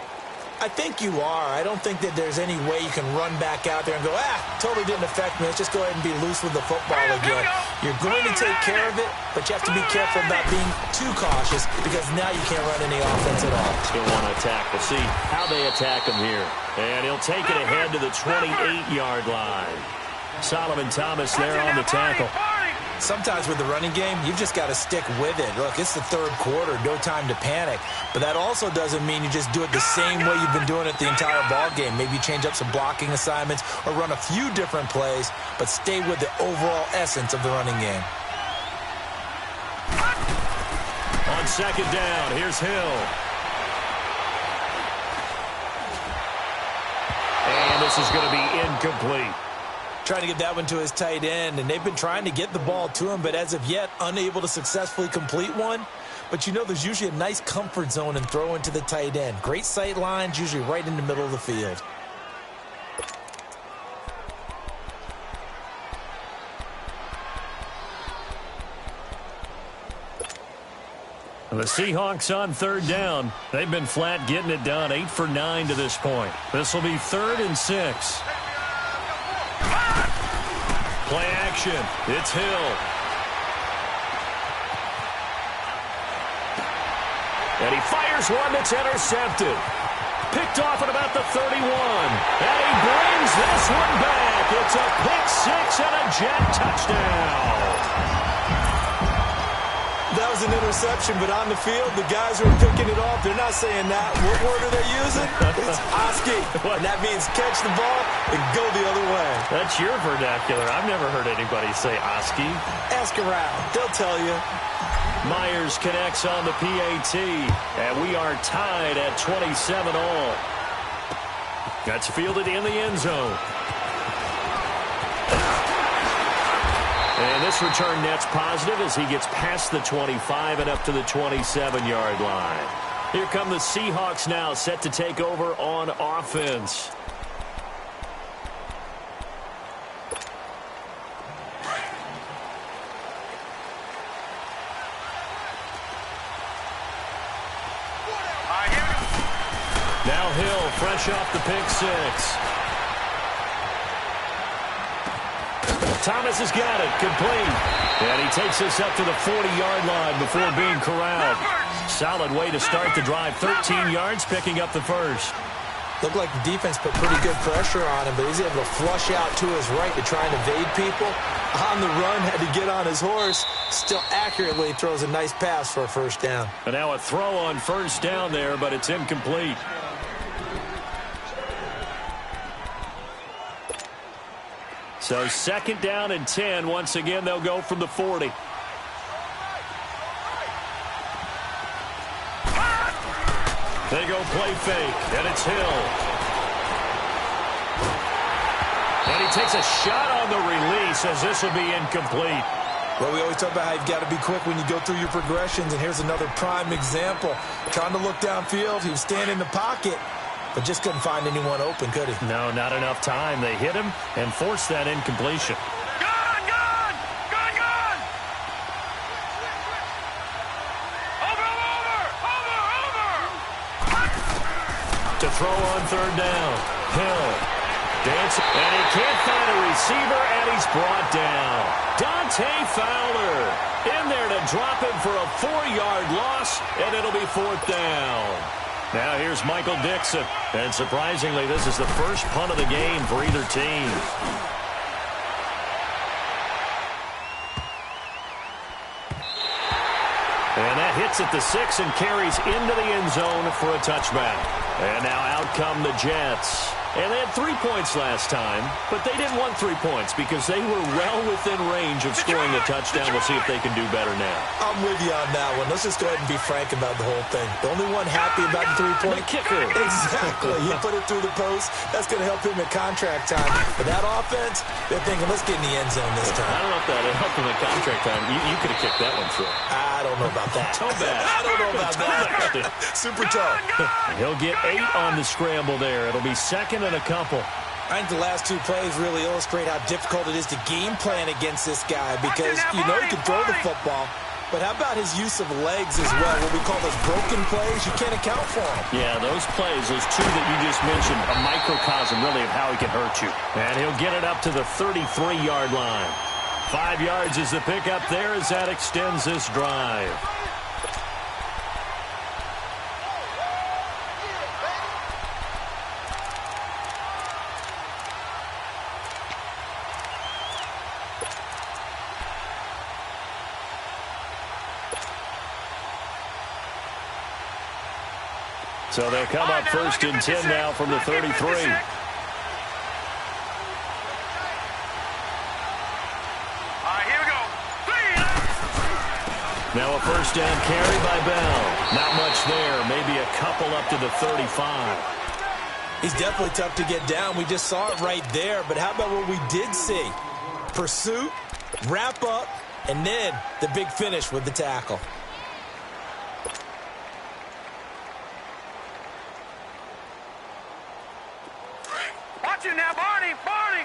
I think you are. I don't think that there's any way you can run back out there and go, totally didn't affect me. Let's just go ahead and be loose with the football again. You're going to take care of it, but you have to be careful about being too cautious because now you can't run any offense at all. Still want to attack. We'll see how they attack him here. And he'll take it ahead to the 28-yard line. Solomon Thomas there on the tackle. Sometimes with the running game, you've just got to stick with it. Look, it's the 3rd quarter, no time to panic. But that also doesn't mean you just do it the same way you've been doing it the entire ball game. Maybe change up some blocking assignments or run a few different plays, but stay with the overall essence of the running game. On 2nd down, here's Hill. And this is going to be incomplete. Trying to get that one to his tight end, and they've been trying to get the ball to him, but as of yet, unable to successfully complete one. But you know there's usually a nice comfort zone and throw into the tight end. Great sight lines, usually right in the middle of the field. The Seahawks on 3rd down. They've been flat getting it done, 8 for 9 to this point. This will be 3rd and 6. Play action. It's Hill. And he fires one that's intercepted. Picked off at about the 31. And he brings this one back. It's a pick 6 and a jet touchdown. That was an interception, but on the field, the guys who are picking it off, they're not saying that. What word are they using? It's Oski. And that means catch the ball and go the other way. That's your vernacular. I've never heard anybody say Oski. Ask around. They'll tell you. Myers connects on the PAT, and we are tied at 27 all. That's fielded in the end zone. And this return net's positive as he gets past the 25 and up to the 27-yard line. Here come the Seahawks now, set to take over on offense. Now Hill, fresh off the pick 6. Thomas has got it, complete. And he takes us up to the 40-yard line before being corralled. solid way to start the drive. 13 yards, picking up the first. Looked like the defense put pretty good pressure on him, but he's able to flush out to his right to try and evade people. On the run, had to get on his horse. Still accurately throws a nice pass for a first down. And now a throw on first down there, but it's incomplete. So 2nd down and 10. Once again, they'll go from the 40. They go play fake, and it's Hill. And he takes a shot on the release as this will be incomplete. Well, we always talk about how you've got to be quick when you go through your progressions, and here's another prime example. Trying to look downfield, he was standing in the pocket, but just couldn't find anyone open, could he? No, not enough time. They hit him and forced that incompletion. To throw on 3rd down. Hill dancing, and he can't find a receiver, and he's brought down. Dante Fowler in there to drop him for a 4-yard loss, and it'll be 4th down. Now here's Michael Dixon, and surprisingly, this is the first punt of the game for either team. And that hits at the 6 and carries into the end zone for a touchback. And now out come the Jets. And they had 3 points last time, but they didn't want 3 points because they were well within range of scoring a touchdown. We'll see if they can do better now. I'm with you on that one. Let's just go ahead and be frank about the whole thing. The only one happy about the 3-point kicker. Exactly. He put it through the post. That's going to help him at contract time. But that offense, they're thinking, let's get in the end zone this time. I don't know if that helped him at contract time. You could have kicked that one through. I don't know about that. Toe bad. I don't know about that. Super toe. He'll get 8 on the scramble there. It'll be 2nd and a couple. I think the last 2 plays really illustrate how difficult it is to game plan against this guy because you know he can throw the football, but how about his use of legs as well? What we call those broken plays, you can't account for them. Yeah, those plays, those 2 that you just mentioned, a microcosm really of how he can hurt you. And he'll get it up to the 33-yard line. 5 yards is the pickup there as that extends this drive. So they'll come up 1st and 10 now from the 33. Now a 1st down carry by Bell. Not much there. Maybe a couple up to the 35. He's definitely tough to get down. We just saw it right there. But how about what we did see? Pursuit, wrap up, and then the big finish with the tackle. Watch it now, Barney! Barney!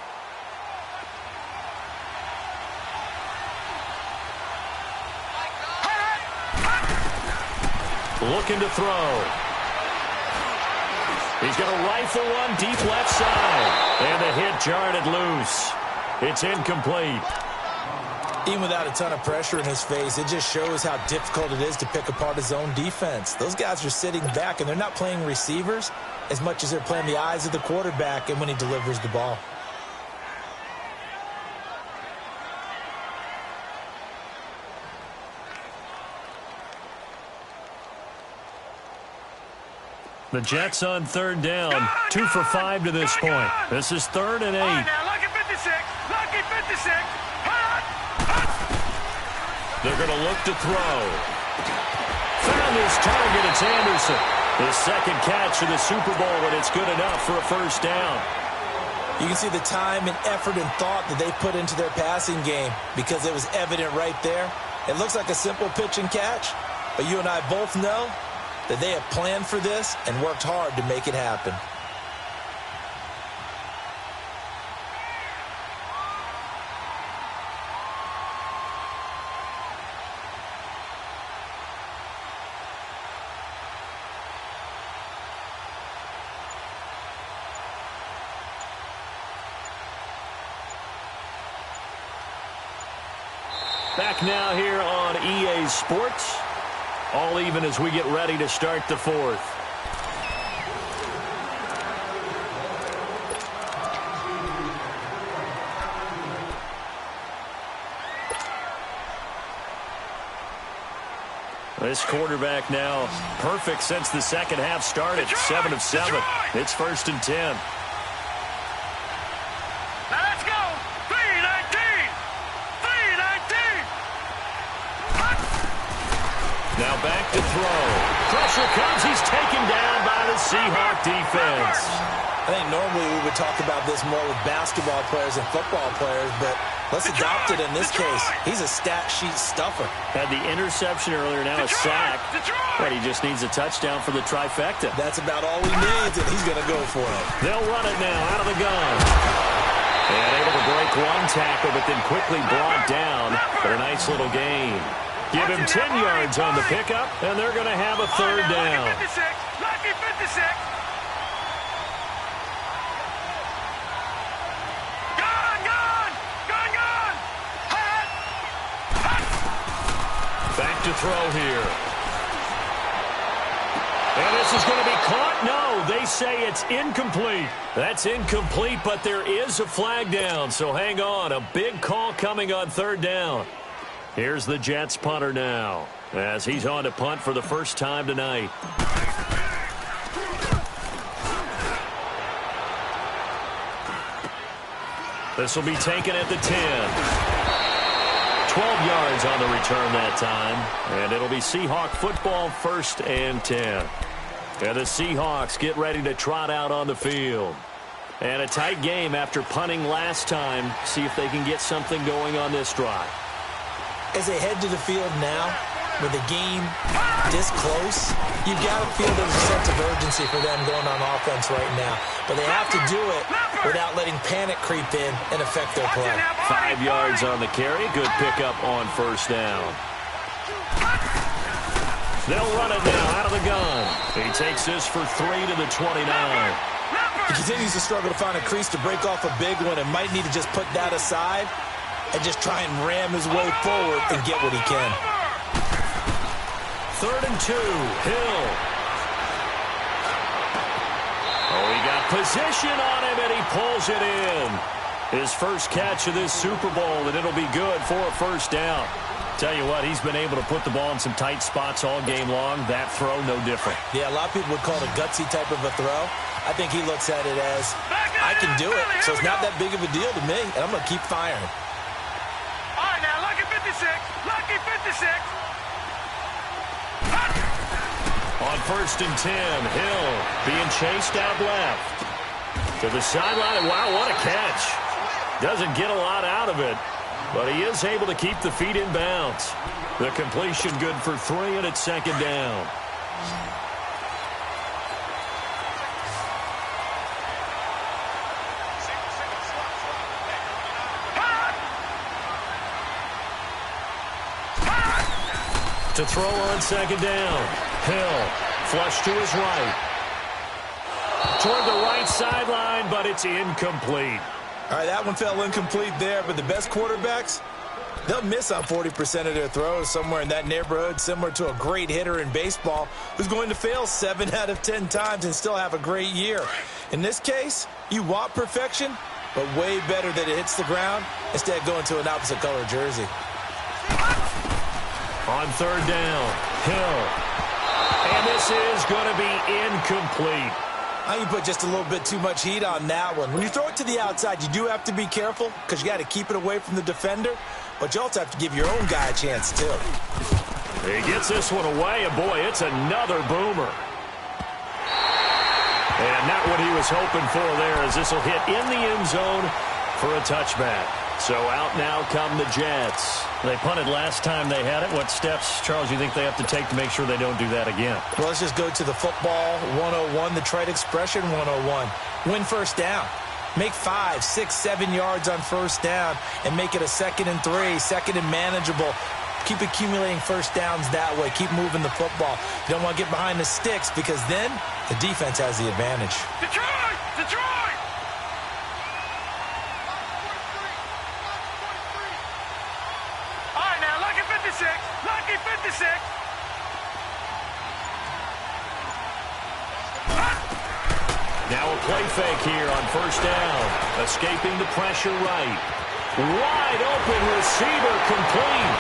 Looking to throw. He's going to rifle one deep left side. And the hit jarred it loose. It's incomplete. Even without a ton of pressure in his face, it just shows how difficult it is to pick apart his own defense. Those guys are sitting back, and they're not playing receivers as much as they're playing the eyes of the quarterback and when he delivers the ball. The Jets on 3rd down. 2 for 5 to this point. This is 3rd and 8. Now, lucky 56. Lucky 56. They're going to look to throw. Found his target. It's Anderson. His 2nd catch for the Super Bowl, and it's good enough for a 1st down. You can see the time and effort and thought that they put into their passing game because it was evident right there. It looks like a simple pitch and catch, but you and I both know that they have planned for this and worked hard to make it happen. Back now here on EA Sports. All even as we get ready to start the fourth. This quarterback now perfect since the second half started. 7 of 7. It's 1st and 10. Now let's go. 3-19. 3-19. Now back to throw. Pressure comes. He's taken down by the Seahawks defense. I think normally we would talk about this more with basketball players and football players, but let's adopt it in this case. He's a stat sheet stuffer. Had the interception earlier, now a sack. But he just needs a touchdown for the trifecta. That's about all he needs, and he's going to go for it. They'll run it now out of the gun. And able to break one tackle, but then quickly brought down for a nice little gain. Give him 10 yards on the pickup, and they're going to have a third down. Lucky 56. Back to throw here. And this is going to be caught. No, they say it's incomplete. That's incomplete, but there is a flag down, so hang on. A big call coming on third down. Here's the Jets punter now, as he's on to punt for the first time tonight. This will be taken at the 10. 12 yards on the return that time, and it'll be Seahawk football, 1st and 10. And the Seahawks get ready to trot out on the field. And a tight game after punting last time. See if they can get something going on this drive. As they head to the field now, with the game this close, you've got to feel there's a sense of urgency for them going on offense right now. But they have to do it without letting panic creep in and affect their play. 5 yards on the carry. Good pickup on first down. They'll run it now out of the gun. He takes this for 3 to the 29. He continues to struggle to find a crease to break off a big one and might need to just put that aside and just try and ram his way forward and get what he can. 3rd and 2. Hill. Oh, he got position on him, and he pulls it in. His first catch of this Super Bowl, and it'll be good for a first down. Tell you what, he's been able to put the ball in some tight spots all game long. That throw, no different. Yeah, a lot of people would call it a gutsy type of a throw. I think he looks at it as, I can do it, so it's not that big of a deal to me, and I'm going to keep firing. All right, now, lucky 56. Lucky 56. On 1st and 10, Hill being chased out left. To the sideline. Wow, what a catch. Doesn't get a lot out of it, but he is able to keep the feet in bounds. The completion good for 3, and it's 2nd down. To throw on 2nd down. Hill, flush to his right. Toward the right sideline, but it's incomplete. All right, that one fell incomplete there, but the best quarterbacks, they'll miss on 40% of their throws, somewhere in that neighborhood, similar to a great hitter in baseball who's going to fail 7 out of 10 times and still have a great year. In this case, you want perfection, but way better that it hits the ground instead of going to an opposite color jersey. On 3rd down, Hill. And this is going to be incomplete. You put just a little bit too much heat on that one. When you throw it to the outside, you do have to be careful because you got to keep it away from the defender, but you also have to give your own guy a chance, too. He gets this one away, and boy, it's another boomer. And not what he was hoping for there, as this will hit in the end zone for a touchback. So out now come the Jets. They punted last time they had it. What steps, Charles, you think they have to take to make sure they don't do that again? Well, let's just go to the football 101, the trade expression 101. Win first down. Make 5, 6, 7 yards on first down and make it a 2nd and 3, 2nd and manageable. Keep accumulating first downs that way. Keep moving the football. You don't want to get behind the sticks because then the defense has the advantage. Detroit! Detroit! All right, now, lucky 56. Lucky 56. Now a play fake here on first down. Escaping the pressure right. Wide open receiver complete.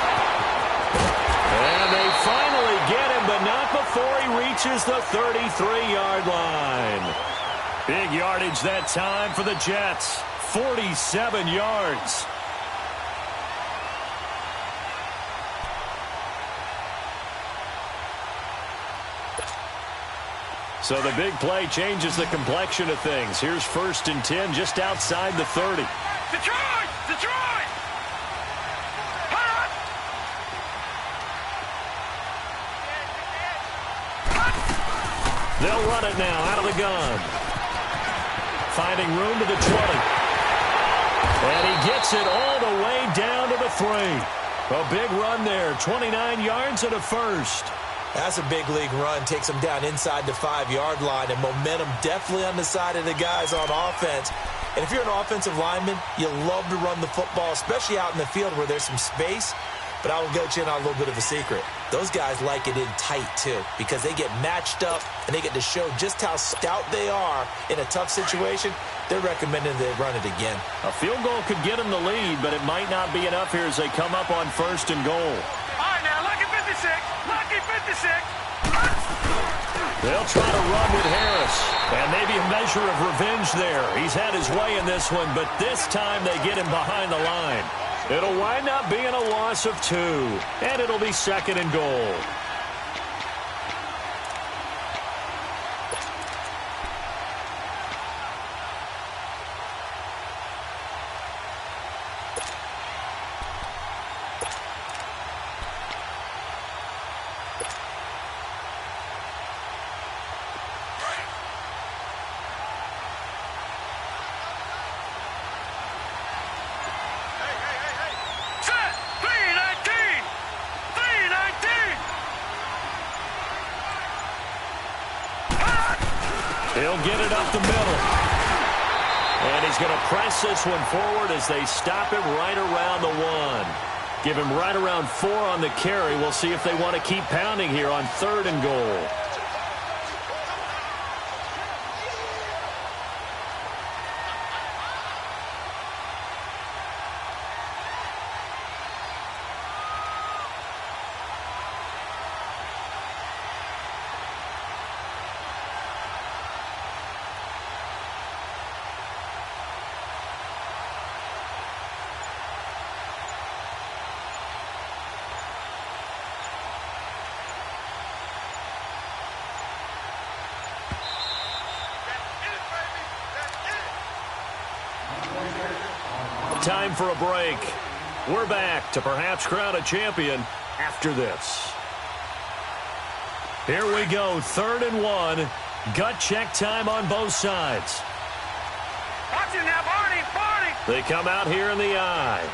And they finally get him, but not before he reaches the 33-yard line. Big yardage that time for the Jets. 47 yards. So the big play changes the complexion of things. Here's 1st and 10 just outside the 30. Detroit! Detroit! They'll run it now out of the gun. Finding room to the 20. And he gets it all the way down to the 3. A big run there. 29 yards and a first. That's a big league run. Takes them down inside the 5-yard line, and momentum definitely on the side of the guys on offense. And if you're an offensive lineman, you love to run the football, especially out in the field where there's some space. But I will get you in on a little bit of a secret. Those guys like it in tight, too, because they get matched up and they get to show just how stout they are in a tough situation. They're recommending they run it again. A field goal could get them the lead, but it might not be enough here as they come up on 1st and goal. All right, now, lucky 56. Lucky 56. They'll try to run with Harris. And maybe a measure of revenge there. He's had his way in this one, but this time they get him behind the line. It'll wind up being a loss of 2. And it'll be 2nd and goal. He'll get it up the middle. And he's going to press this one forward as they stop him right around the 1. Give him right around 4 on the carry. We'll see if they want to keep pounding here on 3rd and goal. Time for a break. We're back to perhaps crown a champion after this. Here we go, 3rd and 1. Gut check time on both sides. Watch it now, Barney, Barney. They come out here in the eye.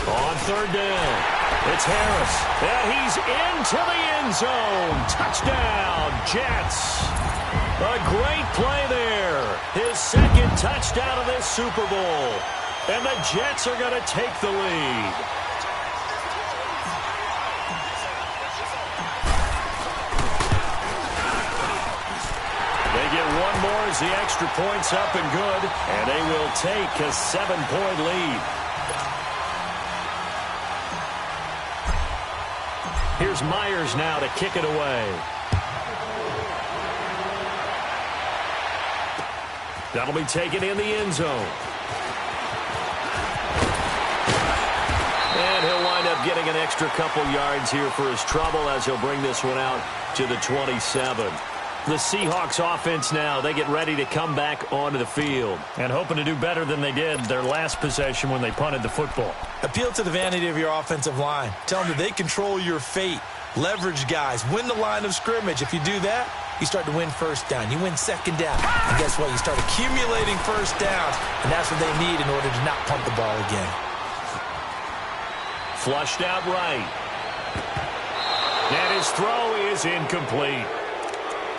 On 3rd down, it's Harris, and he's into the end zone. Touchdown, Jets. A great play there. His 2nd touchdown of this Super Bowl. And the Jets are going to take the lead. They get one more as the extra point's up and good, and they will take a 7-point lead. Here's Myers now to kick it away. That'll be taken in the end zone. And he'll wind up getting an extra couple yards here for his trouble as he'll bring this one out to the 27. The Seahawks offense now, they get ready to come back onto the field and hoping to do better than they did their last possession when they punted the football. Appeal to the vanity of your offensive line. Tell them that they control your fate. Leverage guys. Win the line of scrimmage. If you do that, you start to win 1st down. You win 2nd down. And guess what? You start accumulating 1st downs. And that's what they need in order to not punt the ball again. Flushed out right. And his throw is incomplete.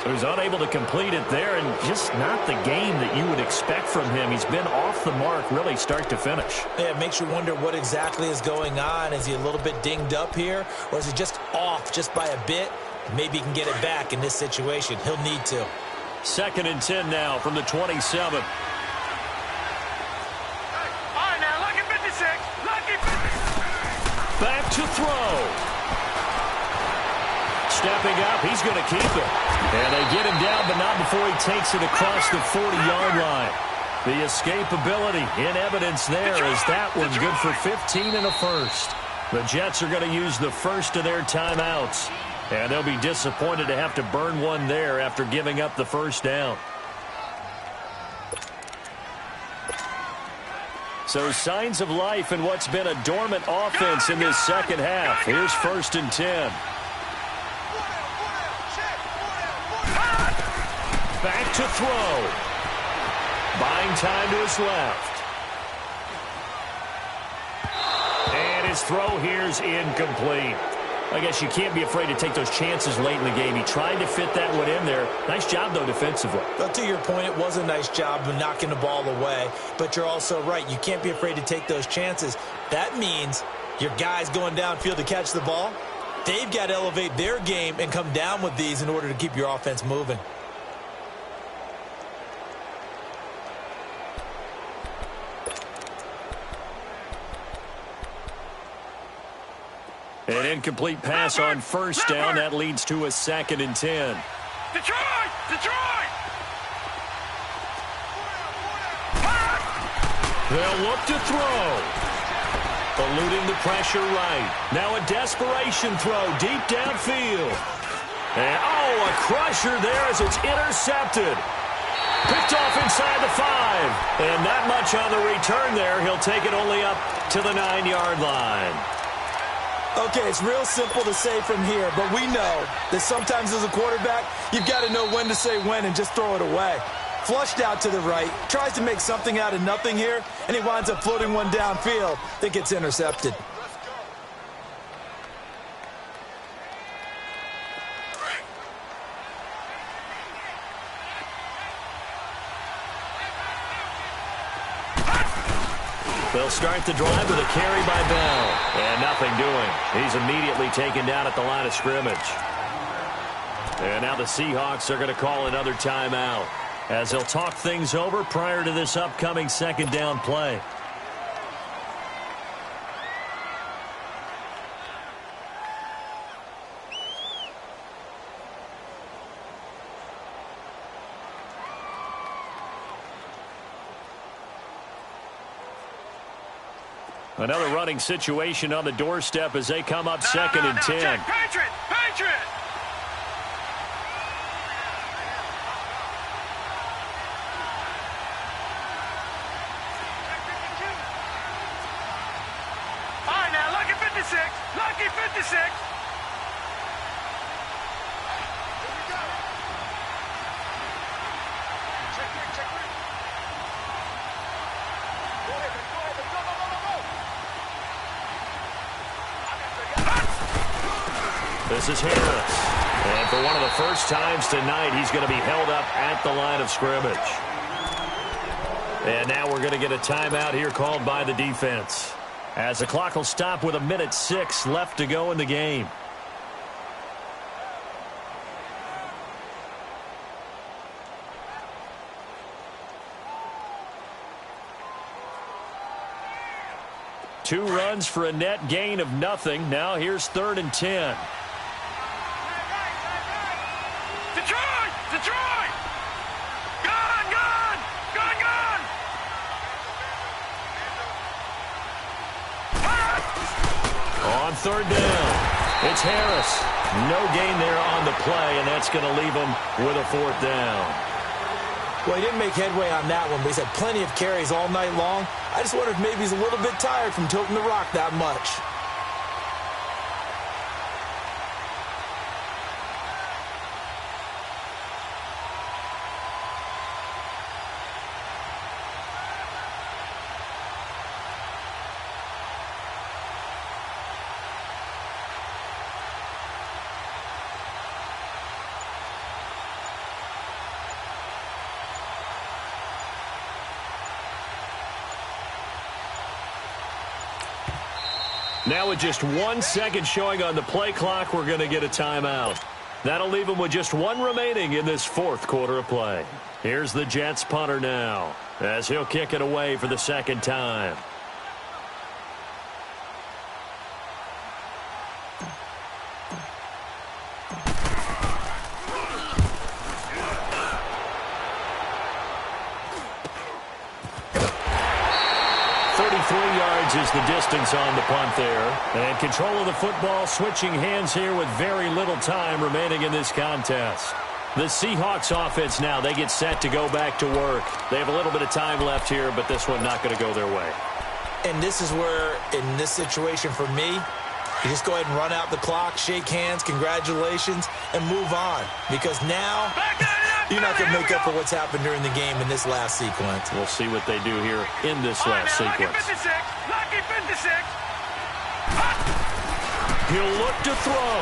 So he's unable to complete it there, and just not the game that you would expect from him. He's been off the mark really start to finish. Yeah, it makes you wonder what exactly is going on. Is he a little bit dinged up here, or is he just off just by a bit? Maybe he can get it back in this situation. He'll need to. 2nd and 10 now from the 27. All right, now, lucky 56. Lucky 56. Back to throw. Stepping up, he's going to keep it. And they get him down, but not before he takes it across the 40-yard line. The escapability in evidence there as that one good for 15 and a first. The Jets are going to use the first of their timeouts. And they'll be disappointed to have to burn one there after giving up the first down. So signs of life in what's been a dormant offense in this second half. Here's 1st and 10. Back to throw. Buying time to his left. And his throw here's incomplete. I guess you can't be afraid to take those chances late in the game. He tried to fit that one in there. Nice job, though, defensively. But to your point, it was a nice job of knocking the ball away. But you're also right. You can't be afraid to take those chances. That means your guys going downfield to catch the ball, they've got to elevate their game and come down with these in order to keep your offense moving. An incomplete pass on 1st down. That leads to a 2nd and 10. Detroit! Detroit! They'll look to throw. Eluding the pressure right. Now a desperation throw deep downfield. And, a crusher there as it's intercepted. Picked off inside the 5. And not much on the return there. He'll take it only up to the 9-yard line. Okay, it's real simple to say from here, but we know that sometimes as a quarterback, you've got to know when to say when and just throw it away. Flushed out to the right, tries to make something out of nothing here, and he winds up floating one downfield that gets intercepted. They'll start the drive with a carry by Bell. And nothing doing. He's immediately taken down at the line of scrimmage. And now the Seahawks are going to call another timeout as they'll talk things over prior to this upcoming 2nd down play. Another running situation on the doorstep as they come up 2nd and 10. Check. Patriot! Patriot! All right, now, lucky 56. Lucky 56. Here we go. Check. Go ahead, go. This is Harris. And for one of the first times tonight, he's going to be held up at the line of scrimmage. And now we're going to get a timeout here called by the defense, as the clock will stop with 1:06 left to go in the game. Two runs for a net gain of nothing. Now here's 3rd and 10. Detroit! Detroit! Gone! On 3rd down, it's Harris. No gain there on the play, and that's going to leave him with a 4th down. Well, he didn't make headway on that one, but he's had plenty of carries all night long. I just wonder if maybe he's a little bit tired from tilting the rock that much. Now with just 1 second showing on the play clock, we're going to get a timeout. That'll leave them with just one remaining in this fourth quarter of play. Here's the Jets punter now, as he'll kick it away for the second time. Is the distance on the punt there. And control of the football, switching hands here with very little time remaining in this contest. The Seahawks offense now, they get set to go back to work. They have a little bit of time left here, but this one not going to go their way. And this is where, in this situation for me, you just go ahead and run out the clock, shake hands, congratulations, and move on. Because now, you're not going to make up for what's happened during the game in this last sequence. We'll see what they do here in this last sequence. Lucky 56. He'll look to throw.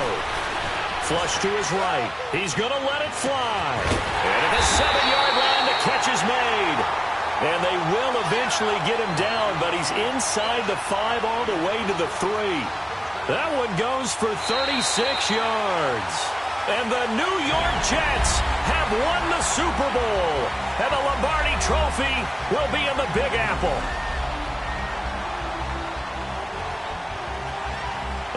Flush to his right. He's going to let it fly. And at the 7-yard line, the catch is made. And they will eventually get him down, but he's inside the 5 all the way to the 3. That one goes for 36 yards. And the New York Jets have won the Super Bowl. And the Lombardi Trophy will be in the Big Apple.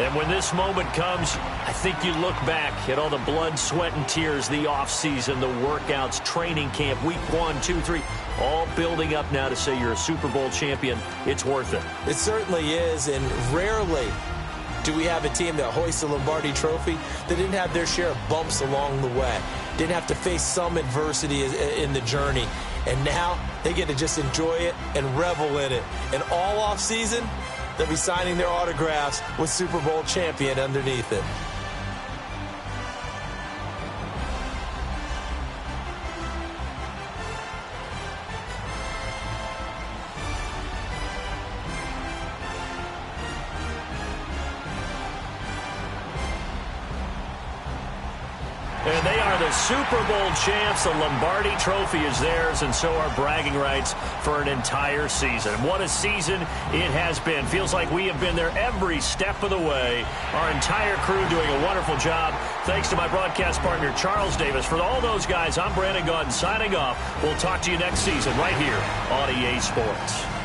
And when this moment comes, I think you look back at all the blood, sweat, and tears, the offseason, the workouts, training camp, week 1, 2, 3, all building up now to say you're a Super Bowl champion. It's worth it. It certainly is, and rarely do we have a team that hoists a Lombardi Trophy that didn't have their share of bumps along the way, didn't have to face some adversity in the journey, and now they get to just enjoy it and revel in it. And all offseason, they'll be signing their autographs with Super Bowl champion underneath it. And they are the Super Bowl champs. The Lombardi Trophy is theirs, and so are bragging rights for an entire season. What a season it has been. Feels like we have been there every step of the way. Our entire crew doing a wonderful job. Thanks to my broadcast partner, Charles Davis. For all those guys, I'm Brandon Gaudin signing off. We'll talk to you next season right here on EA Sports.